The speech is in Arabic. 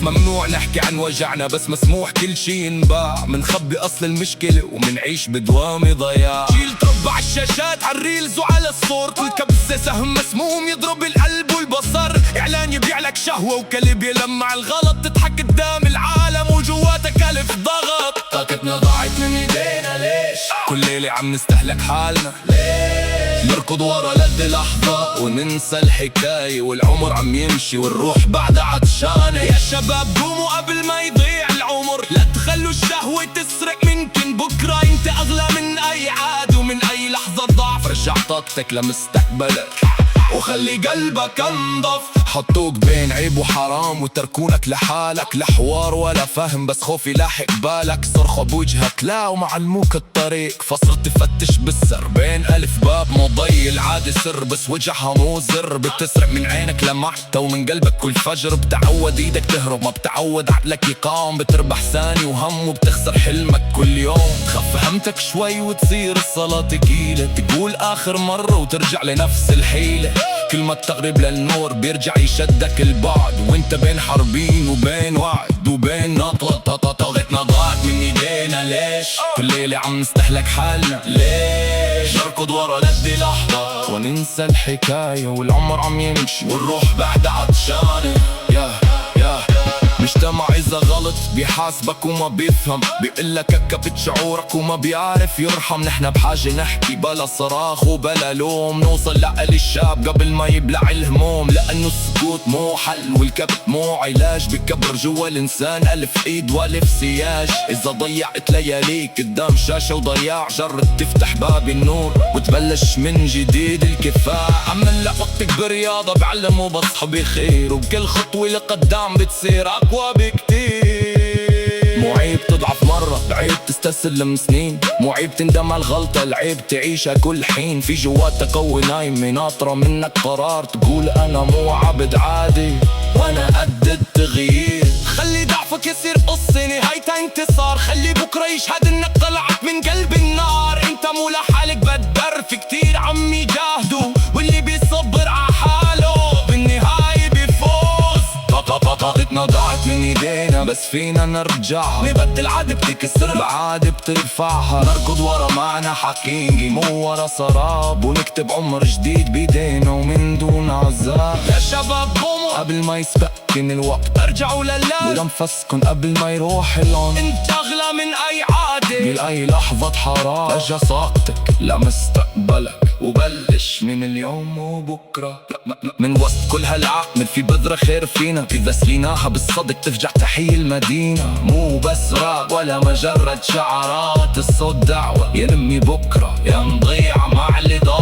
ممنوع نحكي عن وجعنا بس مسموح كل شي ينباع. منخبي اصل المشكلة ومنعيش بدوامي ضياع. جيل تربع الشاشات عالريلز وعلى الصوت، والكبسة سهم مسموم يضرب القلب والبصر. اعلان يبيع لك شهوة وكلب يلمع الغلط، تضحك قدام العالم وجواتك الف ضغط. طاقتنا ضاعت من ايدينا ليش؟ كل ليلة عم نستهلك حالنا ليش؟ نركض ورا لد لحظة وننسى الحكاية، والعمر عم يمشي والروح بعد عطشانة. يا شباب قوموا قبل ما يضيع العمر، لا تخلوا الشهوة تسرق منكن بكرة. انت اغلى من اي عاد ومن اي لحظة ضعف. رجع طاقتك لمستقبلك وخلي قلبك انضف. حطوك بين عيب وحرام وتركونك لحالك، لا حوار ولا فهم بس خوف يلاحق بالك. صرخوا بوجهك لا ومعلموك الطريق، فصرت تفتش بالسر بين ألف باب. مو ضي العادة سر بس وجهها مو زر. بتسرق من عينك لمعت ومن قلبك كل فجر. بتعود ايدك تهرب ما بتعود عقلك يقام. بتربح ثاني وهم وبتخسر حلمك كل يوم. تخف همتك شوي وتصير الصلاة تقيلة، تقول آخر مرة وترجع لنفس الحيلة. كل ما تقرب للنور بيرجع يشدك البعد، وانت بين حربين وبين وعد وبين نطوة. طاقتنا ضاعت من ايدينا ليش؟ كل ليلة عم نستهلك حالنا ليش؟ نركض ورا لد لحظة وننسى الحكاية، والعمر عم يمشي والروح بعد عطشانة. مجتمع إذا غلط بيحاسبك وما بيفهم، بيقلك كبت شعورك وما بيعرف يرحم. نحنا بحاجة نحكي بلا صراخ وبلا لوم، نوصل لعقل الشاب قبل ما يبلع الهموم. لأنه السكوت مو حل والكبت مو علاج، بكبر جوا الإنسان ألف إيد وألف سياج. إذا ضيعت لياليك قدام شاشة وضياع، جرب تفتح باب النور وتبلش من جديد الكفاح. عمل وقتك برياضة بعلم وبصحى بخير، وبكل خطوة لقدام بتصير أقوى بكتير. مو عيب تضعف مرة، العيب تستسلم سنين. مو عيب تندم على الغلطة، العيب تعيشها كل حين. في جواتك قوي نايم ناطرة منك قرار، تقول أنا مو عبد عادي وأنا قد التغيير. خلي ضعفك يصير قصة نهايتها انتصار، خلي بكرة يشهد انك طلعت من قلب النار. انت مو لحالك بدر، في كتير عم يجاهدوا، واللي بيصبر ع حاله بالنهاية بيفوز. طاقتنا ضاعت من ايدينا بس فينا نرجعها، نبدل عادة بتكسر بعادة بترفعها. نركض ورا معنى حقيقي مو ورا سراب، ونكتب عمر جديد بايدينا ومن دون عذاب. يا شباب قوموا قبل ما يسبقن الوقت، ارجعوا لله ولنفسكن قبل ما يروح العمر. انت اغلى من اي عادة بأي لحظة حرام. رجع طاقتك لمستقبلك وبلش من اليوم وبكرة. من وسط كل هالعقمة في بذرة خير فينا، إذا سليناها بالصدق ترجع تحيي المدينة. مو بس راب ولا مجرد شعارات، الصوت دعوة ينمي بكرة يا نضيع مع اللي ضاع.